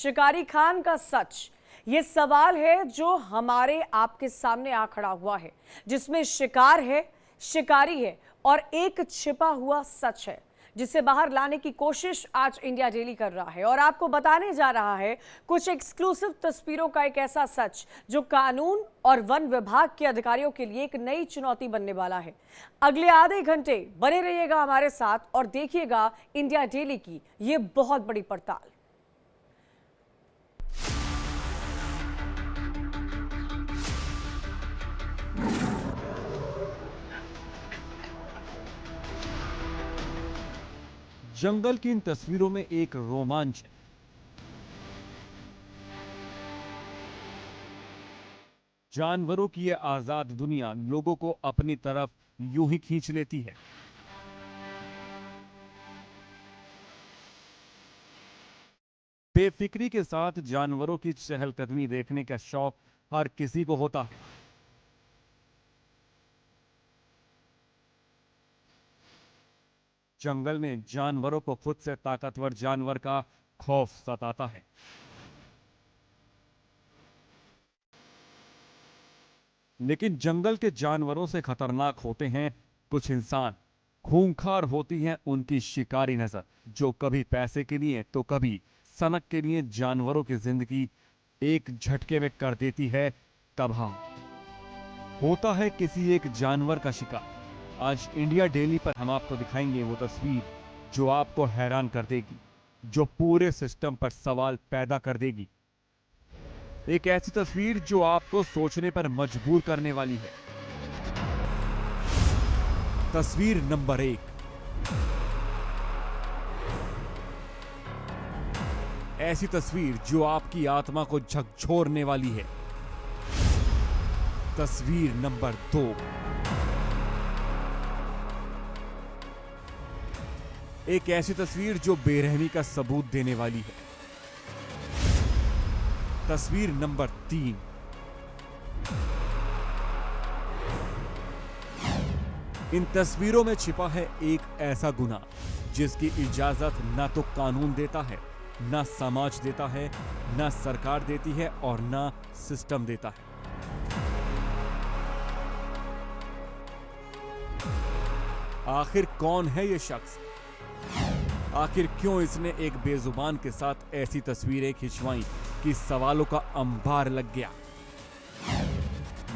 शिकारी खान का सच, ये सवाल है जो हमारे आपके सामने आ खड़ा हुआ है, जिसमें शिकार है, शिकारी है और एक छिपा हुआ सच है, जिसे बाहर लाने की कोशिश आज इंडिया डेली कर रहा है और आपको बताने जा रहा है कुछ एक्सक्लूसिव तस्वीरों का एक ऐसा सच जो कानून और वन विभाग के अधिकारियों के लिए एक नई चुनौती बनने वाला है। अगले आधे घंटे बने रहिएगा हमारे साथ और देखिएगा इंडिया डेली की ये बहुत बड़ी पड़ताल। जंगल की इन तस्वीरों में एक रोमांच है। जानवरों की यह आजाद दुनिया लोगों को अपनी तरफ यूं ही खींच लेती है। बेफिक्री के साथ जानवरों की चहलकदमी देखने का शौक हर किसी को होता है। जंगल में जानवरों को खुद से ताकतवर जानवर का खौफ सताता है। लेकिन जंगल के जानवरों से खतरनाक होते हैं कुछ इंसान। खूंखार होती है उनकी शिकारी नजर, जो कभी पैसे के लिए तो कभी सनक के लिए जानवरों की जिंदगी एक झटके में कर देती है तबाह। होता है किसी एक जानवर का शिकार। आज इंडिया डेली पर हम आपको दिखाएंगे वो तस्वीर जो आपको हैरान कर देगी, जो पूरे सिस्टम पर सवाल पैदा कर देगी। एक ऐसी तस्वीर जो आपको सोचने पर मजबूर करने वाली है। तस्वीर नंबर 1। ऐसी तस्वीर जो आपकी आत्मा को झकझोरने वाली है। तस्वीर नंबर 2। एक ऐसी तस्वीर जो बेरहमी का सबूत देने वाली है। तस्वीर नंबर 3। इन तस्वीरों में छिपा है एक ऐसा गुनाह जिसकी इजाजत ना तो कानून देता है, ना समाज देता है, ना सरकार देती है और ना सिस्टम देता है। आखिर कौन है ये शख्स? आखिर क्यों इसने एक बेजुबान के साथ ऐसी तस्वीरें खिंचवाई कि सवालों का अंबार लग गया?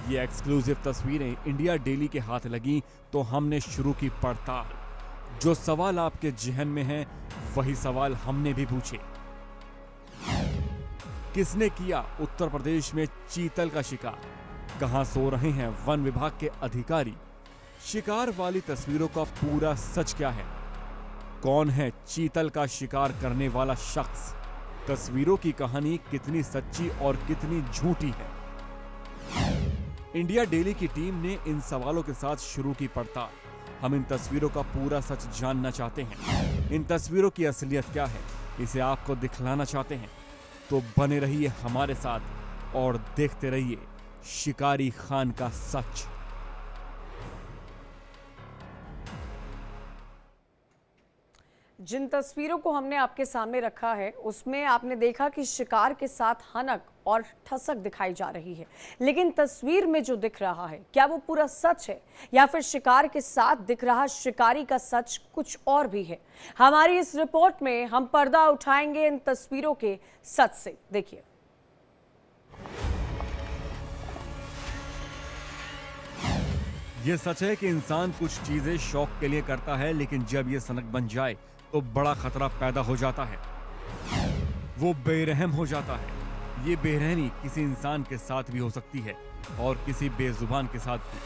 ये एक्सक्लूसिव तस्वीरें इंडिया डेली के हाथ लगी तो हमने शुरू की पड़ताल। जो सवाल आपके जहन में हैं, वही सवाल हमने भी पूछे। किसने किया उत्तर प्रदेश में चीतल का शिकार? कहां सो रहे हैं वन विभाग के अधिकारी? शिकार वाली तस्वीरों का पूरा सच क्या है? कौन है चीतल का शिकार करने वाला शख्स? तस्वीरों की कहानी कितनी सच्ची और कितनी झूठी है? इंडिया डेली की टीम ने इन सवालों के साथ शुरू की पड़ताल। हम इन तस्वीरों का पूरा सच जानना चाहते हैं। इन तस्वीरों की असलियत क्या है, इसे आपको दिखलाना चाहते हैं। तो बने रहिए हमारे साथ और देखते रहिए शिकारी खान का सच। जिन तस्वीरों को हमने आपके सामने रखा है उसमें आपने देखा कि शिकार के साथ हनक और ठसक दिखाई जा रही है, लेकिन तस्वीर में जो दिख रहा है क्या वो पूरा सच है या फिर शिकार के साथ दिख रहा शिकारी का सच कुछ और भी है? हमारी इस रिपोर्ट में हम पर्दा उठाएंगे इन तस्वीरों के सच से। देखिए, ये सच है कि इंसान कुछ चीजें शौक के लिए करता है, लेकिन जब ये सनक बन जाए तो बड़ा खतरा पैदा हो जाता है। वो बेरहम हो जाता है। ये बेरहमी किसी इंसान के साथ भी हो सकती है और किसी बेजुबान के साथ भी।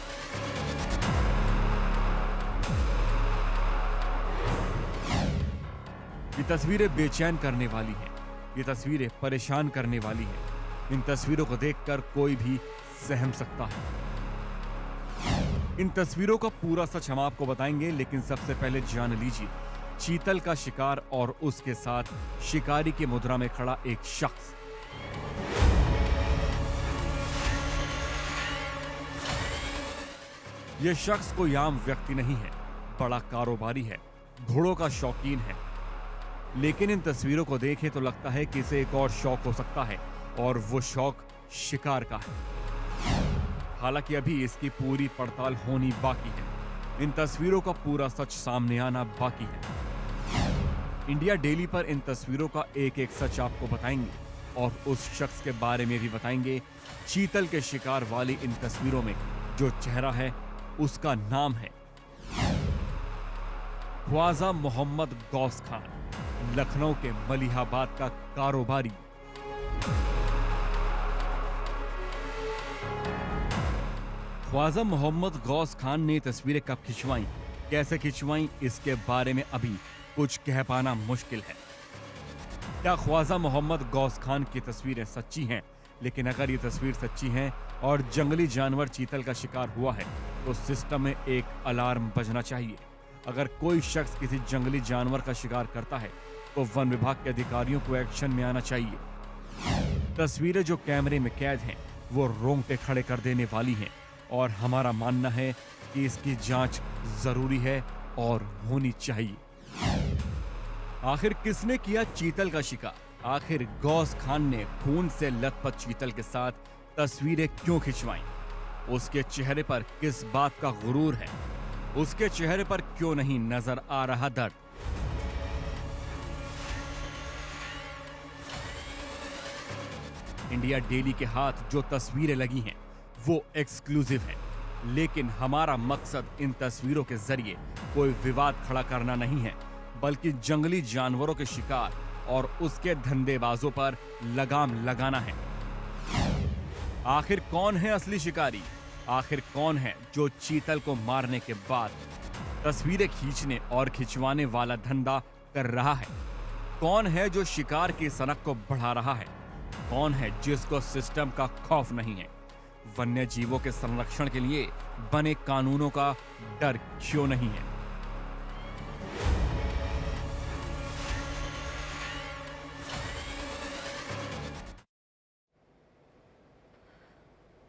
ये तस्वीरें बेचैन करने वाली हैं। ये तस्वीरें परेशान करने वाली हैं। इन तस्वीरों को देखकर कोई भी सहम सकता है। इन तस्वीरों का पूरा सच हम आपको बताएंगे, लेकिन सबसे पहले जान लीजिए चीतल का शिकार और उसके साथ शिकारी की मुद्रा में खड़ा एक शख्स। यह शख्स कोई आम व्यक्ति नहीं है, बड़ा कारोबारी है, घोड़ों का शौकीन है। लेकिन इन तस्वीरों को देखें तो लगता है कि इसे एक और शौक हो सकता है, और वो शौक शिकार का है। हालांकि अभी इसकी पूरी पड़ताल होनी बाकी है। इन तस्वीरों का पूरा सच सामने आना बाकी है। इंडिया डेली पर इन तस्वीरों का एक एक सच आपको बताएंगे, और उस शख्स के बारे में भी बताएंगे। चीतल के शिकार वाली इन तस्वीरों में जो चेहरा है उसका नाम है ख्वाजा मोहम्मद गौस खान, लखनऊ के मलिहाबाद का कारोबारी। ख्वाजा मोहम्मद गौस खान ने तस्वीरें कब खिंचवाई, कैसे खिंचवाई, इसके बारे में अभी कुछ कह पाना मुश्किल है। क्या ख्वाजा मोहम्मद गौस खान की तस्वीरें सच्ची हैं? लेकिन अगर ये तस्वीर सच्ची है और जंगली जानवर चीतल का शिकार हुआ है तो सिस्टम में एक अलार्म बजना चाहिए। अगर कोई शख्स किसी जंगली जानवर का शिकार करता है तो वन विभाग के अधिकारियों को एक्शन में आना चाहिए। तस्वीरें जो कैमरे में कैद हैं वो रोंगटे खड़े कर देने वाली हैं, और हमारा मानना है कि इसकी जांच जरूरी है और होनी चाहिए। आखिर किसने किया चीतल का शिकार? आखिर गौस खान ने खून से लथपथ चीतल के साथ तस्वीरें क्यों खिंचवाईं? उसके चेहरे पर किस बात का गुरूर है? उसके चेहरे पर क्यों नहीं नजर आ रहा दर्द? इंडिया डेली के हाथ जो तस्वीरें लगी हैं वो एक्सक्लूसिव है, लेकिन हमारा मकसद इन तस्वीरों के जरिए कोई विवाद खड़ा करना नहीं है, बल्कि जंगली जानवरों के शिकार और उसके धंधेबाजों पर लगाम लगाना है। आखिर कौन है असली शिकारी? आखिर कौन है जो चीतल को मारने के बाद तस्वीरें खींचने और खिंचवाने वाला धंधा कर रहा है? कौन है जो शिकार की सनक को बढ़ा रहा है? कौन है जिसको सिस्टम का खौफ नहीं है? वन्य जीवों के संरक्षण के लिए बने कानूनों का डर क्यों नहीं है?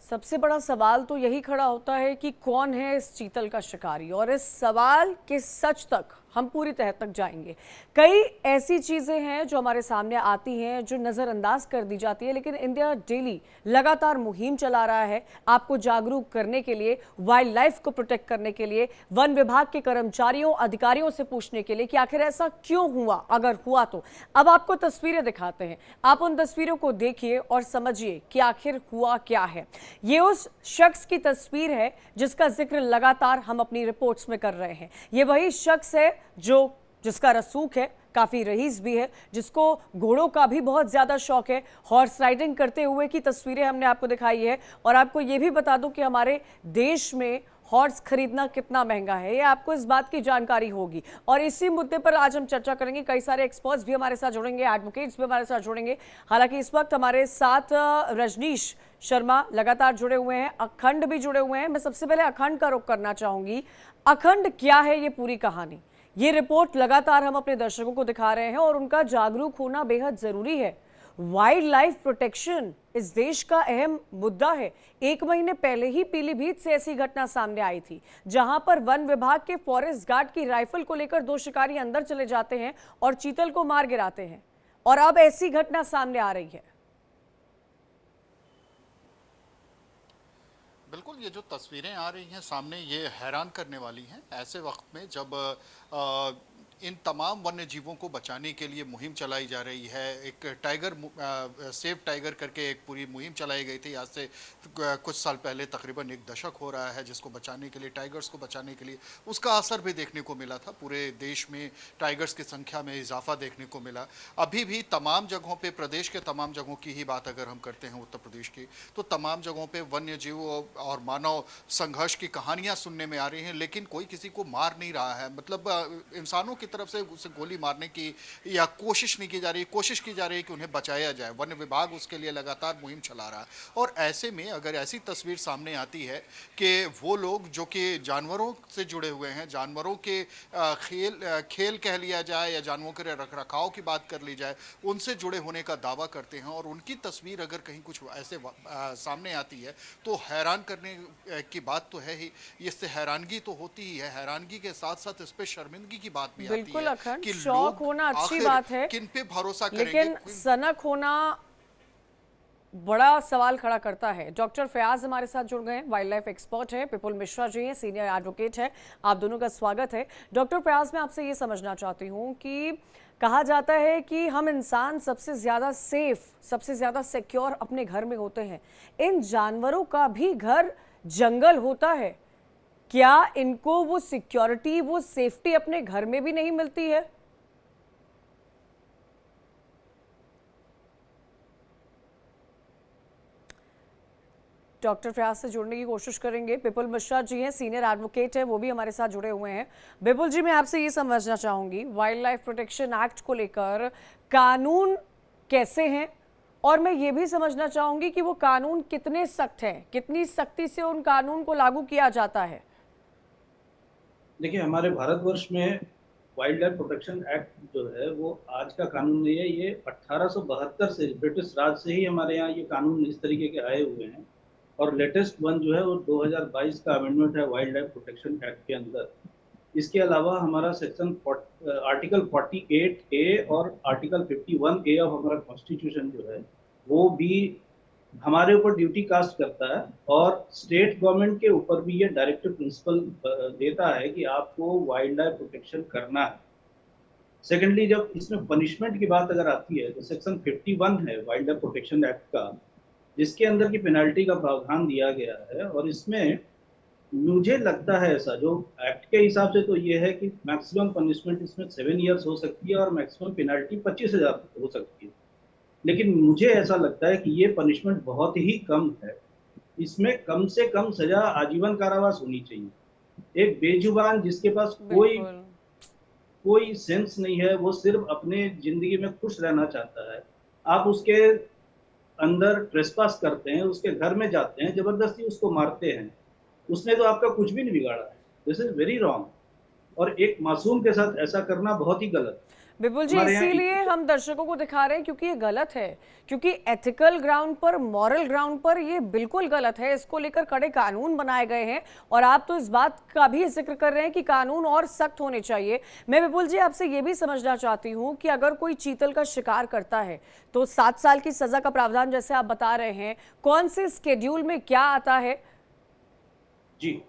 सबसे बड़ा सवाल तो यही खड़ा होता है कि कौन है इस चीतल का शिकारी, और इस सवाल के सच तक हम पूरी तह तक जाएंगे। कई ऐसी चीज़ें हैं जो हमारे सामने आती हैं जो नज़रअंदाज कर दी जाती है, लेकिन इंडिया डेली लगातार मुहिम चला रहा है आपको जागरूक करने के लिए, वाइल्ड लाइफ को प्रोटेक्ट करने के लिए, वन विभाग के कर्मचारियों अधिकारियों से पूछने के लिए कि आखिर ऐसा क्यों हुआ, अगर हुआ तो। अब आपको तस्वीरें दिखाते हैं, आप उन तस्वीरों को देखिए और समझिए कि आखिर हुआ क्या है। ये उस शख्स की तस्वीर है जिसका जिक्र लगातार हम अपनी रिपोर्ट्स में कर रहे हैं। ये वही शख्स है जिसका रसूख है, काफी रईस भी है, जिसको घोड़ों का भी बहुत ज्यादा शौक है। हॉर्स राइडिंग करते हुए की तस्वीरें हमने आपको दिखाई है, और आपको ये भी बता दूं कि हमारे देश में हॉर्स खरीदना कितना महंगा है, ये आपको इस बात की जानकारी होगी। और इसी मुद्दे पर आज हम चर्चा करेंगे। कई सारे एक्सपर्ट्स भी हमारे साथ जुड़ेंगे, एडवोकेट्स भी हमारे साथ जुड़ेंगे। हालांकि इस वक्त हमारे साथ रजनीश शर्मा लगातार जुड़े हुए हैं, अखंड भी जुड़े हुए हैं। मैं सबसे पहले अखंड का रुख करना चाहूंगी। अखंड, क्या है ये पूरी कहानी? ये रिपोर्ट लगातार हम अपने दर्शकों को दिखा रहे हैं और उनका जागरूक होना बेहद जरूरी है। वाइल्ड लाइफ प्रोटेक्शन इस देश का अहम मुद्दा है। 1 महीने पहले ही पीलीभीत से ऐसी घटना सामने आई थी, जहां पर वन विभाग के फॉरेस्ट गार्ड की राइफल को लेकर 2 शिकारी अंदर चले जाते हैं और चीतल को मार गिराते हैं, और अब ऐसी घटना सामने आ रही है। बिल्कुल, ये जो तस्वीरें आ रही हैं सामने, ये हैरान करने वाली हैं। ऐसे वक्त में जब इन तमाम वन्य जीवों को बचाने के लिए मुहिम चलाई जा रही है, एक टाइगर सेव टाइगर करके एक पूरी मुहिम चलाई गई थी आज से कुछ साल पहले, तकरीबन 1 दशक हो रहा है, जिसको बचाने के लिए, टाइगर्स को बचाने के लिए उसका असर भी देखने को मिला था। पूरे देश में टाइगर्स की संख्या में इजाफा देखने को मिला। अभी भी तमाम जगहों पे, प्रदेश के तमाम जगहों की ही बात अगर हम करते हैं, उत्तर प्रदेश की, तो तमाम जगहों पे वन्य जीवों और मानव संघर्ष की कहानियां सुनने में आ रही हैं, लेकिन कोई किसी को मार नहीं रहा है। मतलब इंसानों की तरफ से उसे गोली मारने की या कोशिश नहीं की जा रही, कोशिश की जा रही है कि उन्हें बचाया जाए। वन विभाग उसके लिए लगातार मुहिम चला रहा है। और ऐसे में अगर ऐसी तस्वीर सामने आती है कि वो लोग जो कि जानवरों से जुड़े हुए हैं, जानवरों के खेल कह लिया जाए या जानवरों के रखरखाव की बात कर ली जाए, उनसे जुड़े होने का दावा करते हैं, और उनकी तस्वीर अगर कहीं कुछ ऐसे सामने आती है तो हैरान करने की बात तो है ही। इससे हैरानगी तो होती ही है, हैरानगी के साथ साथ इस पर शर्मिंदगी की बात भी आती जाती बिल्कुल है अखंड, कि शौक लोग होना अच्छी आखिर बात है, किन पे भरोसा करेंगे। लेकिन सनक होना बड़ा सवाल खड़ा करता है। डॉक्टर फयाज हमारे साथ जुड़ गए हैं, वाइल्ड लाइफ एक्सपर्ट है, विपुल मिश्रा जी हैं, सीनियर एडवोकेट है। आप दोनों का स्वागत है। डॉक्टर फयाज, मैं आपसे ये समझना चाहती हूँ कि कहा जाता है कि हम इंसान सबसे ज़्यादा सेफ, सबसे ज़्यादा सिक्योर अपने घर में होते हैं। इन जानवरों का भी घर जंगल होता है, क्या इनको वो सिक्योरिटी, वो सेफ्टी अपने घर में भी नहीं मिलती है? डॉक्टर फयाज से जुड़ने की कोशिश करेंगे। विपुल मिश्रा जी हैं, सीनियर एडवोकेट है, वो भी हमारे साथ जुड़े हुए हैं। विपुल जी, मैं आपसे ये समझना चाहूंगी, वाइल्ड लाइफ प्रोटेक्शन एक्ट को लेकर कानून कैसे हैं, और मैं ये भी समझना चाहूंगी कि वो कानून कितने सख्त हैं, कितनी सख्ती से उन कानून को लागू किया जाता है। देखिए, हमारे भारतवर्ष में वाइल्ड लाइफ प्रोटेक्शन एक्ट जो है वो आज का कानून नहीं है। ये 1872 से ब्रिटिश राज से ही हमारे यहाँ ये कानून इस तरीके के आए हुए हैं, और लेटेस्ट वन जो है वो 2022 का अमेंडमेंट है वाइल्ड लाइफ प्रोटेक्शन एक्ट के अंदर। इसके अलावा हमारा सेक्शन आर्टिकल 48A और आर्टिकल 51A ऑफ हमारा कॉन्स्टिट्यूशन जो है वो भी हमारे ऊपर ड्यूटी कास्ट करता है, और स्टेट गवर्नमेंट के ऊपर भी ये डायरेक्टिव प्रिंसिपल देता है कि आपको वाइल्ड लाइफ प्रोटेक्शन करना है। सेकेंडली, जब इसमें पनिशमेंट की बात अगर आती है तो सेक्शन 51 है वाइल्ड लाइफ प्रोटेक्शन एक्ट का, जिसके अंदर की पेनल्टी का प्रावधान दिया गया है। और इसमें मुझे लगता है ऐसा, जो एक्ट के हिसाब से तो ये है कि मैक्सिमम पनिशमेंट इसमें 7 ईयर्स हो सकती है और मैक्सिमम पेनल्टी 25,000 हो सकती है। लेकिन मुझे ऐसा लगता है कि ये पनिशमेंट बहुत ही कम है। इसमें कम से कम सजा आजीवन कारावास होनी चाहिए। एक बेजुबान जिसके पास कोई सेंस नहीं है, वो सिर्फ अपने जिंदगी में खुश रहना चाहता है, आप उसके अंदर ट्रेसपास करते हैं, उसके घर में जाते हैं, जबरदस्ती उसको मारते हैं, उसने तो आपका कुछ भी नहीं बिगाड़ा है। दिस इज वेरी रॉन्ग, और एक मासूम के साथ ऐसा करना बहुत ही गलत है। विपुल जी, इसीलिए हम दर्शकों को दिखा रहे हैं क्योंकि ये गलत है, क्योंकि एथिकल ग्राउंड पर, मॉरल ग्राउंड पर ये बिल्कुल गलत है। इसको लेकर कड़े कानून बनाए गए हैं, और आप तो इस बात का भी जिक्र कर रहे हैं कि कानून और सख्त होने चाहिए। मैं विपुल जी आपसे ये भी समझना चाहती हूँ कि अगर कोई चीतल का शिकार करता है तो 7 साल की सजा का प्रावधान जैसे आप बता रहे हैं, कौन से स्केड्यूल में क्या आता है? जी,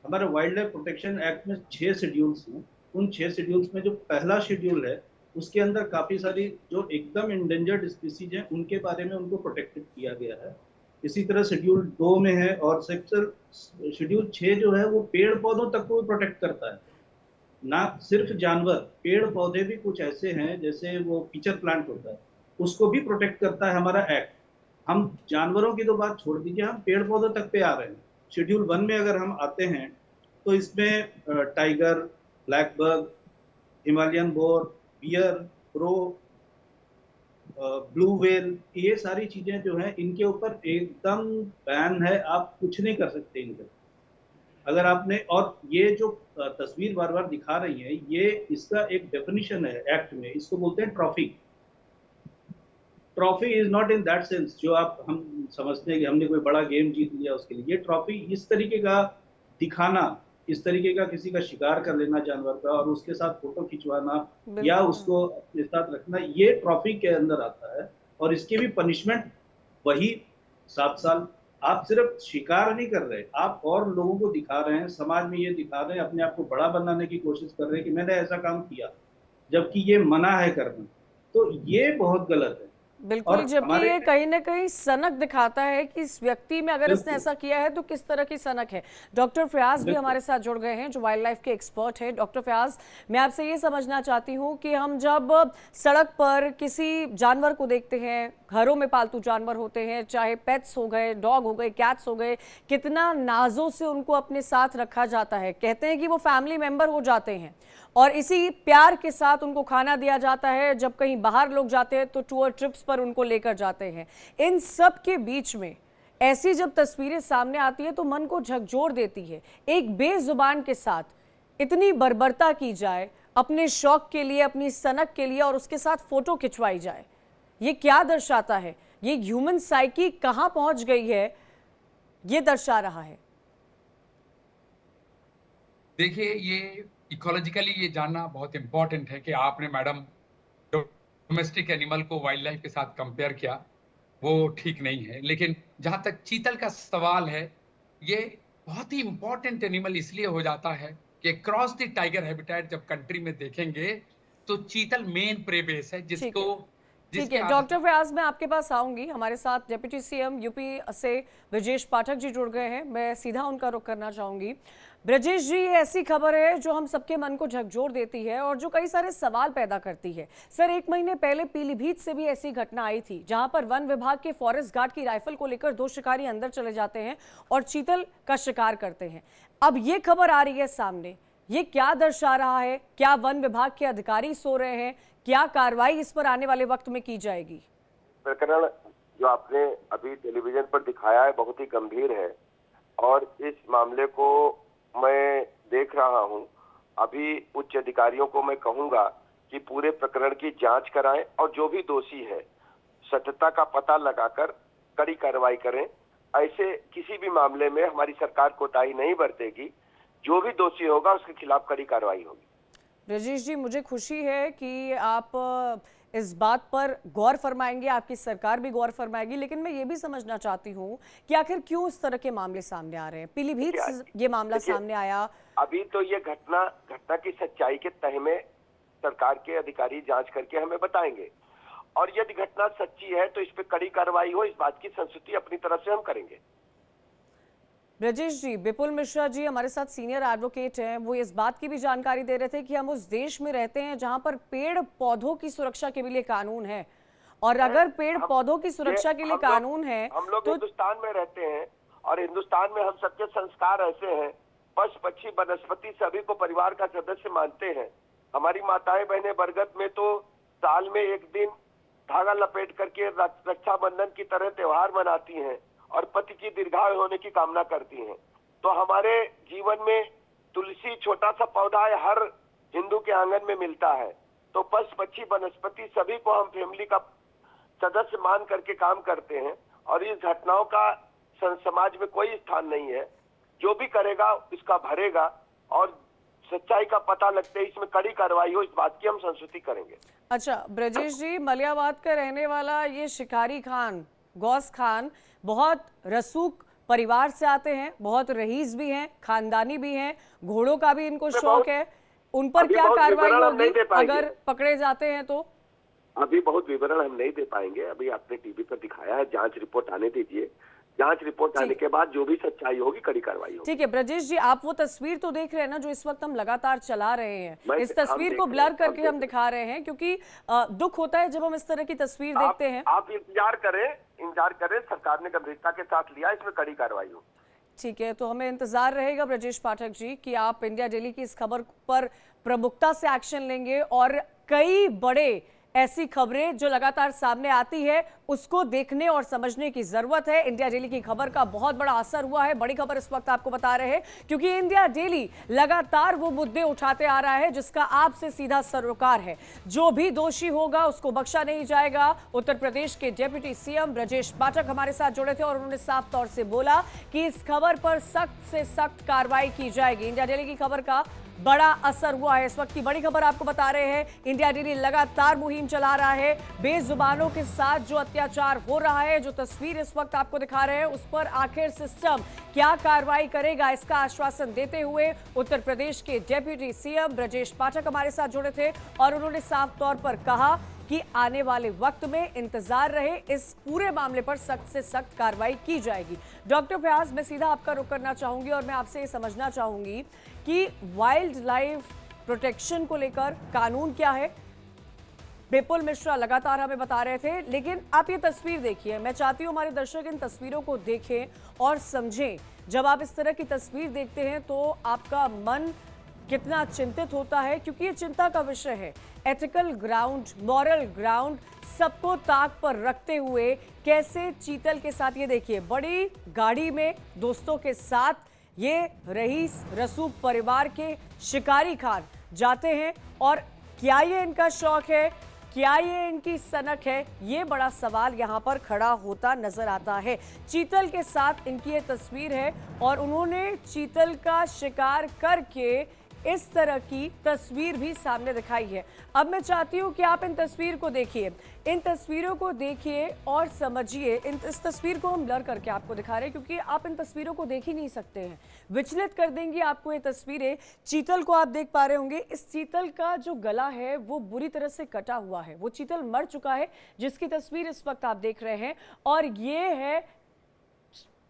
हमारे वाइल्ड लाइफ प्रोटेक्शन एक्ट में 6 शेड्यूल्स हैं। उन 6 शेड्यूल्स में जो पहला शेड्यूल है उसके अंदर काफ़ी सारी जो एकदम इंडेंजर्ड स्पीसीज हैं उनके बारे में उनको प्रोटेक्टेड किया गया है। इसी तरह शेड्यूल 2 में है, और शेड्यूल 6 जो है वो पेड़ पौधों तक को प्रोटेक्ट करता है, ना सिर्फ जानवर। पेड़ पौधे भी कुछ ऐसे हैं, जैसे वो पिचर प्लांट होता है, उसको भी प्रोटेक्ट करता है हमारा एक्ट। हम जानवरों की तो बात छोड़ दीजिए, हम पेड़ पौधों तक पे आ रहे हैं। शेड्यूल 1 में अगर हम आते हैं तो इसमें tiger, black bug, Himalayan boar, bear, crow, blue whale, ये सारी चीजें जो हैं इनके ऊपर एकदम बैन है, आप कुछ नहीं कर सकते इनके। अगर आपने, और ये जो तस्वीर बार बार दिखा रही है, ये इसका एक डेफिनेशन है एक्ट में, इसको बोलते हैं trophy. Trophy is not in that sense जो आप हम समझते हैं कि हमने कोई बड़ा गेम जीत लिया उसके लिए। ये ट्रॉफी इस तरीके का दिखाना, इस तरीके का किसी का शिकार कर लेना जानवर का और उसके साथ फोटो खिंचवाना या उसको अपने साथ रखना, ये ट्रॉफी के अंदर आता है। और इसकी भी पनिशमेंट वही 7 साल। आप सिर्फ शिकार नहीं कर रहे, आप और लोगों को दिखा रहे हैं, समाज में ये दिखा रहे हैं, अपने आप को बड़ा बनाने की कोशिश कर रहे हैं कि मैंने ऐसा काम किया, जबकि ये मना है करना। तो ये बहुत गलत है। बिल्कुल, जबकि ये कहीं ना कहीं सनक दिखाता है कि इस व्यक्ति में अगर इसने ऐसा किया है तो किस तरह की सनक है। डॉक्टर फयाज भी हमारे साथ जुड़ गए हैं, जो वाइल्ड लाइफ के एक्सपर्ट है। डॉक्टर फयाज, मैं आपसे ये समझना चाहती हूँ कि हम जब सड़क पर किसी जानवर को देखते हैं, घरों में पालतू जानवर होते हैं, चाहे पेट्स हो गए, डॉग हो गए, कैट्स हो गए, कितना नाजों से उनको अपने साथ रखा जाता है। कहते हैं कि वो फैमिली मेंबर हो जाते हैं, और इसी प्यार के साथ उनको खाना दिया जाता है। जब कहीं बाहर लोग जाते हैं तो टूर ट्रिप्स पर उनको लेकर जाते हैं। इन सब के बीच में ऐसी जब तस्वीरें सामने आती है तो मन को झकझोर देती है। एक बेजुबान के साथ इतनी बर्बरता की जाए अपने शौक के लिए, अपनी सनक के लिए, और उसके साथ फोटो खिंचवाई जाए, ये क्या दर्शाता है? ये ह्यूमन साइकी कहां पहुंच गई है, ये दर्शा रहा है। देखिए, ये इकोलॉजिकली ये जानना बहुत इंपॉर्टेंट है कि आपने मैडम डोमेस्टिक एनिमल को वाइल्ड लाइफ के साथ कंपेयर किया, वो ठीक नहीं है। लेकिन जहां तक चीतल का सवाल है, ये बहुत ही इंपॉर्टेंट एनिमल इसलिए हो जाता है कि क्रॉस द टाइगर हैबिटेट जब कंट्री में देखेंगे तो चीतल मेन प्रे बेस है ठीक जिसको है, ठीक है डॉक्टर फयाज, मैं आपके पास आऊंगी। हमारे साथ डिप्टी सीएम यूपी से ब्रजेश पाठक जी जुड़ गए हैं, मैं सीधा उनका रुख करना चाहूंगी। ब्रजेश जी, ये ऐसी खबर है जो हम सबके मन को झकझोर देती है और जो कई सारे सवाल पैदा करती है। सर, 1 महीने पहले पीलीभीत से भी ऐसी घटना आई थी जहां पर वन विभाग के फॉरेस्ट गार्ड की राइफल को लेकर 2 शिकारी अंदर चले जाते हैं और चीतल का शिकार करते हैं। अब ये खबर आ रही है सामने, ये क्या दर्शा रहा है? क्या वन विभाग के अधिकारी सो रहे हैं? क्या कार्रवाई इस पर आने वाले वक्त में की जाएगी? प्रकरण जो आपने अभी टेलीविजन पर दिखाया है बहुत ही गंभीर है और इस मामले को मैं देख रहा हूं। अभी उच्च अधिकारियों को मैं कहूंगा कि पूरे प्रकरण की जांच कराएं और जो भी दोषी है सत्यता का पता लगाकर कड़ी कार्रवाई करें। ऐसे किसी भी मामले में हमारी सरकार कोताही नहीं बरतेगी। जो भी दोषी होगा उसके खिलाफ कड़ी कार्रवाई होगी। ब्रजेश जी, मुझे खुशी है कि आप इस बात पर गौर फरमाएंगे, आपकी सरकार भी गौर फरमाएगी, लेकिन मैं ये भी समझना चाहती हूँ कि आखिर क्यों इस तरह के मामले सामने आ रहे हैं? पीलीभीत से ये मामला सामने आया। अभी तो ये घटना की सच्चाई के तह में सरकार के अधिकारी जांच करके हमें बताएंगे और यदि घटना सच्ची है तो इस पे कड़ी कार्रवाई हो, इस बात की संस्तुति अपनी तरफ से हम करेंगे। ब्रजेश जी, विपुल मिश्रा जी हमारे साथ सीनियर एडवोकेट हैं, वो इस बात की भी जानकारी दे रहे थे कि हम उस देश में रहते हैं जहां पर पेड़ पौधों की सुरक्षा के लिए कानून है, और अगर पेड़ पौधों की सुरक्षा के लिए कानून है हम लोग तो हिंदुस्तान में रहते हैं और हिंदुस्तान में हम सबके संस्कार ऐसे हैं, पशु पक्षी वनस्पति सभी को परिवार का सदस्य मानते हैं। हमारी माताएं बहनें बरगद में तो साल में एक दिन धागा लपेट करके रक्षाबंधन की तरह त्योहार मनाती हैं और पति की दीर्घायु होने की कामना करती हैं। तो हमारे जीवन में तुलसी छोटा सा पौधा है, हर हिंदू के आंगन में मिलता है। तो पशु पक्षी वनस्पति सभी को हम फैमिली का सदस्य मान करके काम करते हैं और इस घटनाओं का समाज में कोई स्थान नहीं है। जो भी करेगा इसका भरेगा और सच्चाई का पता लगते ही इसमें कड़ी कार्रवाई हो, इस बात की हम संस्तुति करेंगे। अच्छा ब्रजेश जी, मलियाबाद का रहने वाला ये शिकारी खान, गौस खान, बहुत रसूख परिवार से आते हैं, बहुत रईस भी हैं, खानदानी भी हैं, घोड़ों का भी इनको शौक है। उन पर क्या कार्रवाई होगी अगर पकड़े जाते हैं तो? अभी बहुत विवरण हम नहीं दे पाएंगे। अभी आपने टीवी पर दिखाया है, जांच रिपोर्ट आने दीजिए। जांच रिपोर्ट आने के बाद जो भी सच्चाई होगी कड़ी कार्रवाई होगी। ठीक है ब्रजेश जी, आप वो तस्वीर तो देख रहे हैं ना जो इस वक्त हम लगातार चला रहे हैं? इस तस्वीर को ब्लर करके हम दिखा रहे हैं क्योंकि दुख होता है जब हम इस तरह की तस्वीर देखते हैं। आप इंतजार करें, सरकार ने गंभीरता के साथ लिया, इसमें कड़ी कार्रवाई होगी। ठीक है, तो हमें इंतजार रहेगा ब्रजेश पाठक जी कि आप इंडिया डेली की इस खबर पर प्रमुखता से एक्शन लेंगे और कई बड़े ऐसी खबरें जो लगातार सामने आती है उसको देखने और समझने की जरूरत है। इंडिया डेली की खबर का बहुत बड़ा असर हुआ है, बड़ी खबर इस वक्त आपको बता रहे हैं क्योंकि इंडिया डेली लगातार वो मुद्दे उठाते आ रहा है जिसका आपसे सीधा सरोकार है। जो भी दोषी होगा उसको बख्शा नहीं जाएगा। उत्तर प्रदेश के डिप्टी सीएम ब्रजेश पाठक हमारे साथ जुड़े थे और उन्होंने साफ तौर से बोला कि इस खबर पर सख्त से सख्त कार्रवाई की जाएगी। इंडिया डेली की खबर का बड़ा असर हुआ है। इस वक्त की बड़ी खबर आपको बता रहे हैं, इंडिया डेली लगातार मुहिम चला रहा है। बेजुबानों के साथ जो अत्याचार हो रहा है, जो तस्वीर इस वक्त आपको दिखा रहे हैं, उस पर आखिर सिस्टम क्या कार्रवाई करेगा, इसका आश्वासन देते हुए उत्तर प्रदेश के डिप्टी सीएम ब्रजेश पाठक हमारे साथ जुड़े थे और उन्होंने साफ तौर पर कहा कि आने वाले वक्त में इंतजार रहे, इस पूरे मामले पर सख्त से सख्त कार्रवाई की जाएगी। डॉक्टर फयाज, मैं सीधा आपका रुख करना चाहूंगी और मैं आपसे ये समझना चाहूंगी कि वाइल्ड लाइफ प्रोटेक्शन को लेकर कानून क्या है? विपुल मिश्रा लगातार हमें बता रहे थे, लेकिन आप ये तस्वीर देखिए। मैं चाहती हूँ हमारे दर्शक इन तस्वीरों को देखें और समझें। जब आप इस तरह की तस्वीर देखते हैं तो आपका मन कितना चिंतित होता है, क्योंकि ये चिंता का विषय है। एथिकल ग्राउंड, मॉरल ग्राउंड सबको ताक पर रखते हुए कैसे चीतल के साथ, ये देखिए बड़ी गाड़ी में दोस्तों के साथ ये रईस रसूख परिवार के शिकारी खान जाते हैं और क्या ये इनका शौक है, क्या ये इनकी सनक है, ये बड़ा सवाल यहाँ पर खड़ा होता नजर आता है। चीतल के साथ इनकी ये तस्वीर है और उन्होंने चीतल का शिकार करके इस तरह की तस्वीर भी सामने दिखाई है। अब मैं चाहती हूं कि आप इन तस्वीर को देखिए, इन तस्वीरों को देखिए और समझिए। इस तस्वीर को हम ब्लर करके आपको दिखा रहे हैं क्योंकि आप इन तस्वीरों को देख ही नहीं सकते हैं, विचलित कर देंगी आपको ये तस्वीरें। चीतल को आप देख पा रहे होंगे, इस चीतल का जो गला है वो बुरी तरह से कटा हुआ है, वो चीतल मर चुका है जिसकी तस्वीर इस वक्त आप देख रहे हैं। और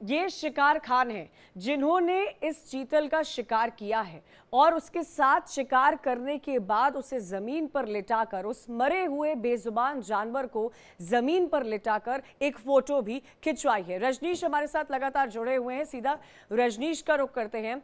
ये शिकार खान हैं जिन्होंने इस चीतल का शिकार किया है और उसके साथ शिकार करने के बाद उसे जमीन पर लिटाकर, उस मरे हुए बेजुबान जानवर को जमीन पर लिटाकर एक फोटो भी खिंचवाई है। रजनीश हमारे साथ लगातार जुड़े हुए हैं, सीधा रजनीश का रुख करते हैं।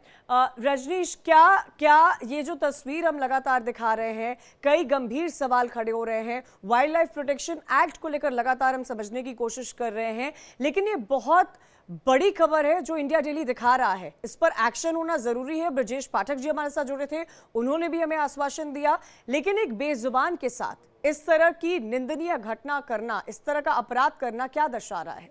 रजनीश, क्या ये जो तस्वीर हम लगातार दिखा रहे हैं, कई गंभीर सवाल खड़े हो रहे हैं। वाइल्ड लाइफ प्रोटेक्शन एक्ट को लेकर लगातार हम समझने की कोशिश कर रहे हैं, लेकिन ये बहुत बड़ी खबर है जो इंडिया डेली दिखा रहा है, इस पर एक्शन होना जरूरी है। ब्रजेश पाठक जी हमारे साथ जुड़े थे, उन्होंने भी हमें आश्वासन दिया, लेकिन एक बेजुबान के साथ इस तरह की निंदनीय घटना करना, इस तरह का अपराध करना क्या दर्शा रहा है?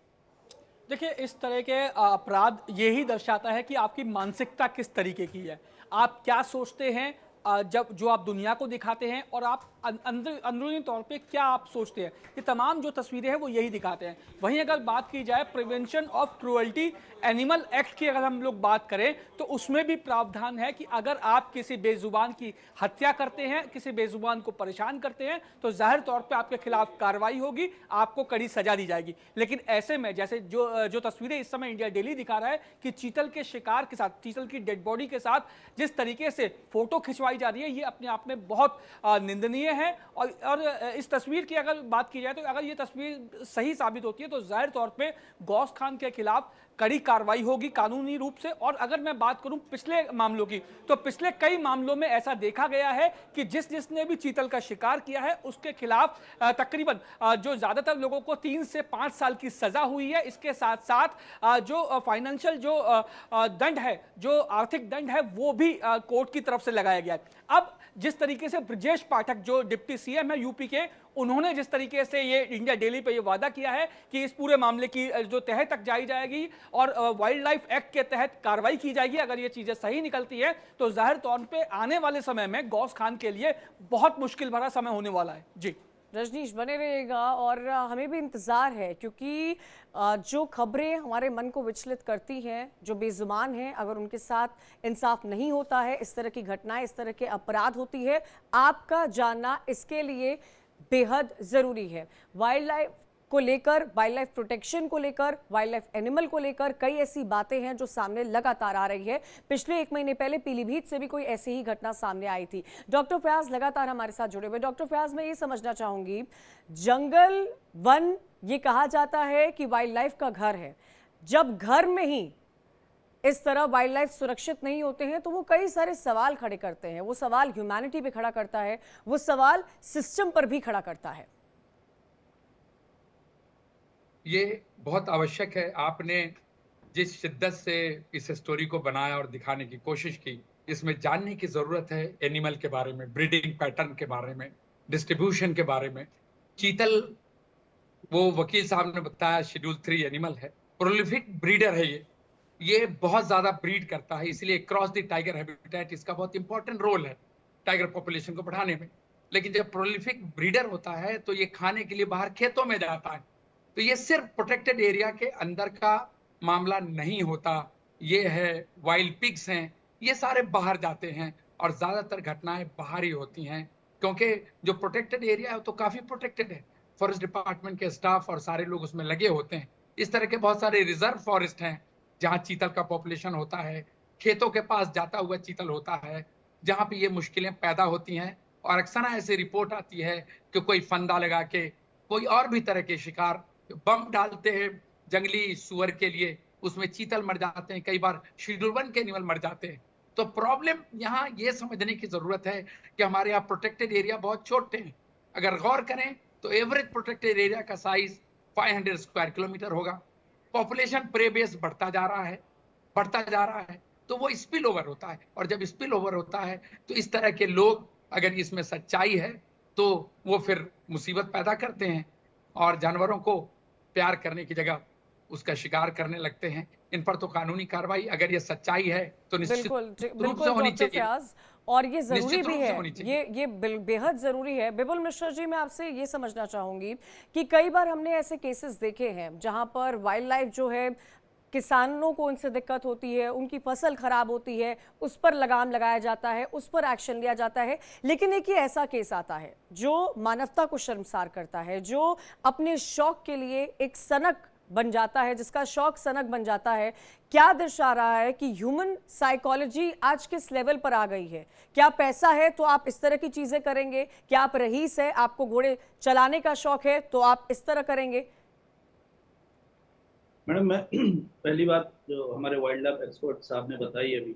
देखिए, इस तरह के अपराध यही दर्शाता है कि आपकी मानसिकता किस तरीके की है, आप क्या सोचते हैं जब जो आप दुनिया को दिखाते हैं और आप अंदरूनी तौर पे क्या आप सोचते हैं। ये तमाम जो तस्वीरें हैं वो यही दिखाते हैं। वहीं अगर बात की जाए prevention of cruelty animal act की, अगर हम लोग बात करें तो उसमें भी प्रावधान है कि अगर आप किसी बेजुबान की हत्या करते हैं, किसी बेजुबान को परेशान करते हैं, तो जाहिर तौर पे आपके खिलाफ कार्रवाई होगी, आपको कड़ी सजा दी जाएगी। लेकिन ऐसे में जैसे जो तस्वीरें इस समय इंडिया डेली दिखा रहा है कि चीतल के शिकार के साथ, चीतल की डेड बॉडी के साथ जिस तरीके से फोटो खिंचवाई जा रही है, ये अपने आप में बहुत निंदनीय है। और इस तस्वीर की अगर बात की जाए तो अगर ये तस्वीर सही साबित होती है तो जाहिर तौर पे गौस खान के खिलाफ कड़ी कार्रवाई होगी कानूनी रूप से। और अगर मैं बात करूं पिछले मामलों की, तो पिछले कई मामलों में ऐसा देखा गया है कि जिसने भी चीतल का शिकार किया है उसके खिलाफ तकरीबन जो ज्यादातर लोगों को 3 से 5 साल की सजा हुई है। इसके साथ साथ जो फाइनेंशियल जो दंड है, जो आर्थिक दंड है, वो भी कोर्ट की तरफ से लगाया गया है। अब जिस तरीके से ब्रजेश पाठक जो डिप्टी सीएम है यूपी के, उन्होंने जिस तरीके से ये इंडिया डेली पे ये वादा किया है कि इस पूरे मामले की जो तह तक जाई जाएगी और वाइल्ड लाइफ एक्ट के तहत कार्रवाई की जाएगी, अगर ये चीजें सही निकलती है तो जाहिर तौर पे आने वाले समय में गौस खान के लिए बहुत मुश्किल भरा समय होने वाला है। जी रजनीश, बने रहिएगा और हमें भी इंतज़ार है क्योंकि जो खबरें हमारे मन को विचलित करती हैं, जो बेजुबान हैं, अगर उनके साथ इंसाफ नहीं होता है, इस तरह की घटनाएं, इस तरह के अपराध होती है, आपका जानना इसके लिए बेहद ज़रूरी है। वाइल्ड लाइफ को लेकर, वाइल्ड लाइफ प्रोटेक्शन को लेकर, वाइल्ड लाइफ एनिमल को लेकर कई ऐसी बातें हैं जो सामने लगातार आ रही है। पिछले 1 महीने पहले पीलीभीत से भी कोई ऐसी ही घटना सामने आई थी। डॉक्टर फयाज लगातार हमारे साथ जुड़े हुए। डॉक्टर फयाज, मैं ये समझना चाहूंगी, जंगल वन ये कहा जाता है कि वाइल्ड लाइफ का घर है, जब घर में ही इस तरह वाइल्ड लाइफ सुरक्षित नहीं होते हैं तो वो कई सारे सवाल खड़े करते हैं। वो सवाल ह्यूमैनिटी पे खड़ा करता है, वो सवाल सिस्टम पर भी खड़ा करता है। ये बहुत आवश्यक है। आपने जिस शिद्दत से इस स्टोरी को बनाया और दिखाने की कोशिश की, इसमें जानने की जरूरत है एनिमल के बारे में, ब्रीडिंग पैटर्न के बारे में, डिस्ट्रीब्यूशन के बारे में। चीतल, वो वकील साहब ने बताया, शेड्यूल 3 एनिमल है, प्रोलिफिक ब्रीडर है। ये बहुत ज्यादा ब्रीड करता है, इसलिए क्रॉस द टाइगर हैबिटेट इसका बहुत इंपॉर्टेंट रोल है टाइगर पॉपुलेशन को बढ़ाने में। लेकिन जब प्रोलिफिक ब्रीडर होता है तो ये खाने के लिए बाहर खेतों में जाता है, तो ये सिर्फ प्रोटेक्टेड एरिया के अंदर का मामला नहीं होता। ये है वाइल्ड पिग्स हैं, ये सारे बाहर जाते हैं और ज्यादातर घटनाएं बाहर ही होती हैं, क्योंकि जो प्रोटेक्टेड एरिया है तो काफी प्रोटेक्टेड है। फॉरेस्ट डिपार्टमेंट के स्टाफ और सारे लोग उसमें लगे होते हैं। इस तरह के बहुत सारे रिजर्व फॉरेस्ट हैं जहाँ चीतल का पॉपुलेशन होता है, खेतों के पास जाता हुआ चीतल होता है, जहाँ पे ये मुश्किलें पैदा होती हैं। और अक्सर ऐसे रिपोर्ट आती है कि कोई फंदा लगा के कोई और भी तरह के शिकार बम डालते हैं जंगली सुअर के लिए, उसमें चीतल मर जाते हैं, कई बार शेड्यूल 1 के एनिमल मर जाते हैं। तो प्रॉब्लम यहाँ ये समझने की जरूरत है कि हमारे यहाँ प्रोटेक्टेड एरिया बहुत छोटे हैं। अगर गौर करें तो एवरेज प्रोटेक्टेड एरिया का साइज 500 स्क्वायर किलोमीटर होगा। पॉपुलेशन प्रे बेस बढ़ता जा रहा है, तो वो स्पिल ओवर होता है। और जब स्पिल ओवर होता है तो इस तरह के लोग, अगर इसमें सच्चाई है तो वो फिर मुसीबत पैदा करते हैं और जानवरों को प्यार करने की जगह उसका शिकार करने लगते हैं। इन पर तो कानूनी कार्रवाई, अगर ये सच्चाई है तो निश्चित रूप से होनी चाहिए। और ये जरूरी निश्चित भी रूप से है, होनी चाहिए। ये बेहद जरूरी है। बिपुल मिश्रा जी, मैं आपसे ये समझना चाहूंगी कि कई बार हमने ऐसे केसेस देखे हैं जहां पर वाइल्ड लाइफ जो है, किसानों को उनसे दिक्कत होती है, उनकी फसल खराब होती है, उस पर लगाम लगाया जाता है, उस पर एक्शन लिया जाता है। लेकिन एक ही ऐसा केस आता है जो मानवता को शर्मसार करता है, जो अपने शौक के लिए एक सनक बन जाता है, जिसका शौक सनक बन जाता है। क्या दर्शा रहा है कि ह्यूमन साइकोलॉजी आज किस लेवल पर आ गई है? क्या पैसा है तो आप इस तरह की चीजें करेंगे? क्या आप रईस है, आपको घोड़े चलाने का शौक है तो आप इस तरह करेंगे? मैडम, मैं पहली बात जो हमारे वाइल्ड लाइफ एक्सपर्ट साहब ने बताई अभी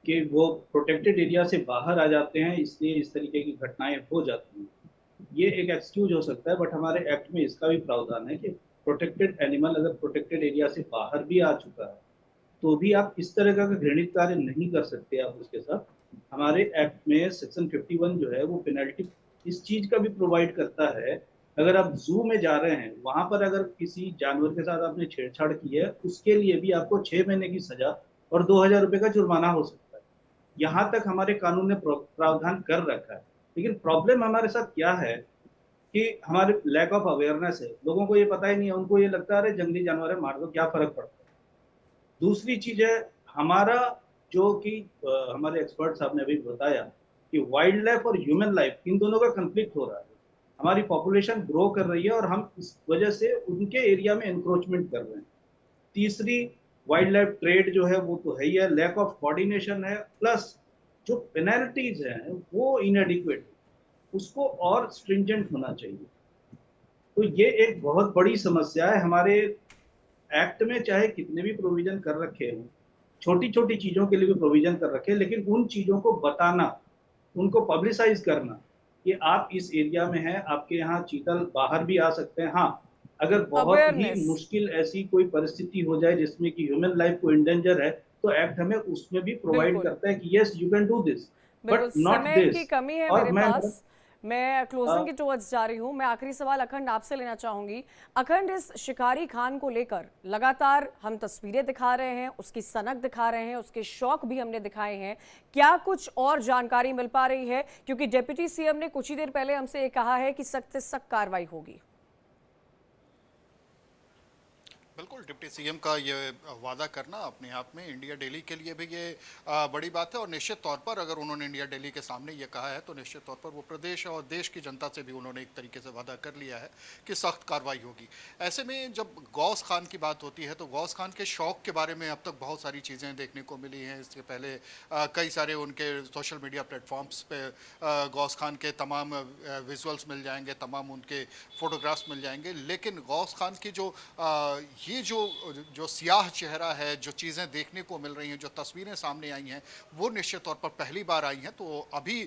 कि वो प्रोटेक्टेड एरिया से बाहर आ जाते हैं, इसलिए इस तरीके की घटनाएं हो जाती हैं। ये एक एक्सक्यूज हो सकता है, बट हमारे एक्ट में इसका भी प्रावधान है कि प्रोटेक्टेड एनिमल अगर प्रोटेक्टेड एरिया से बाहर भी आ चुका है तो भी आप इस तरह का घृणित कार्य नहीं कर सकते आप उसके साथ। हमारे एक्ट में सेक्शन 51 जो है वो पेनल्टी इस चीज का भी प्रोवाइड करता है। अगर आप जू में जा रहे हैं, वहां पर अगर किसी जानवर के साथ आपने छेड़छाड़ की है, उसके लिए भी आपको 6 महीने की सजा और 2,000 रुपए का जुर्माना हो सकता है। यहाँ तक हमारे कानून ने प्रावधान कर रखा है। लेकिन प्रॉब्लम हमारे साथ क्या है कि हमारे लैक ऑफ अवेयरनेस है। लोगों को ये पता ही नहीं है, उनको ये लगता है अरे जंगली जानवर है, मार दो, क्या फर्क पड़ता है। दूसरी चीज है हमारा, जो कि हमारे एक्सपर्ट साहब ने अभी बताया कि वाइल्ड लाइफ और ह्यूमन लाइफ इन दोनों का कंफ्लिक्ट हो रहा है। हमारी पॉपुलेशन ग्रो कर रही है और हम इस वजह से उनके एरिया में एनक्रोचमेंट कर रहे हैं। तीसरी, वाइल्ड लाइफ ट्रेड जो है वो तो है ही है, लैक ऑफ कोऑर्डिनेशन है, प्लस जो पेनल्टीज हैं वो इनएडिक्वेट, उसको और स्ट्रिंजेंट होना चाहिए। तो ये एक बहुत बड़ी समस्या है। हमारे एक्ट में चाहे कितने भी प्रोविजन कर रखे हों, छोटी छोटी चीजों के लिए भी प्रोविजन कर रखे हैं, लेकिन उन चीजों को बताना, उनको पब्लिसाइज करना कि आप इस एरिया में हैं, आपके यहाँ चीतल बाहर भी आ सकते हैं। हाँ, अगर बहुत ही अवेयरनेस। मुश्किल ऐसी कोई परिस्थिति हो जाए जिसमें कि ह्यूमन लाइफ को इंडेंजर है, तो एक्ट हमें उसमें भी प्रोवाइड बिल्कुल। करता है कि yes you can do this, बिल्कुल, बट नॉट समय की दिस। कमी है और मेरे मैं पास। मैं क्लोजिंग की टुवर्ड्स जा रही हूं। मैं आखिरी सवाल अखंड आपसे लेना चाहूंगी। अखंड, इस शिकारी खान को लेकर लगातार हम तस्वीरें दिखा रहे हैं, उसकी सनक दिखा रहे हैं, उसके शौक भी हमने दिखाए हैं। क्या कुछ और जानकारी मिल पा रही है? क्योंकि डिप्टी सीएम ने कुछ ही देर पहले हमसे ये कहा है कि सख्त से सख्त कार्रवाई होगी। बिल्कुल, डिप्टी सीएम का ये वादा करना अपने आप में इंडिया डेली के लिए भी ये बड़ी बात है। और निश्चित तौर पर अगर उन्होंने इंडिया डेली के सामने ये कहा है तो निश्चित तौर पर वो प्रदेश और देश की जनता से भी उन्होंने एक तरीके से वादा कर लिया है कि सख्त कार्रवाई होगी। ऐसे में जब गौस खान की बात होती है तो गौस खान के शौक के बारे में अब तक बहुत सारी चीज़ें देखने को मिली हैं। इसके पहले कई सारे उनके सोशल मीडिया प्लेटफॉर्म्स पे गौस खान के तमाम विजुअल्स मिल जाएंगे, तमाम उनके फोटोग्राफ्स मिल जाएंगे। लेकिन गौस खान की ये जो सियाह चेहरा है, जो चीज़ें देखने को मिल रही हैं, जो तस्वीरें सामने आई हैं, वो निश्चित तौर पर पहली बार आई हैं। तो अभी